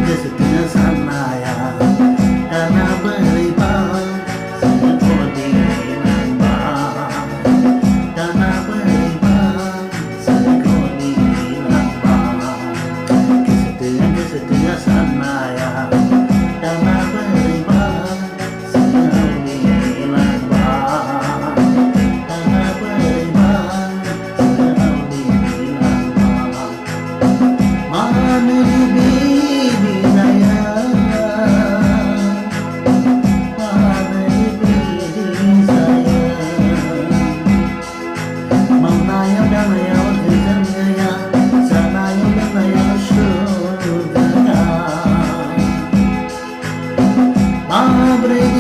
Kesetia sana ya karena beribadah sekodi nambah karena beribadah sekodi nambah kesetia sana ya karena beribadah sekodi nambah karena beribadah sekodi nambah mana Abre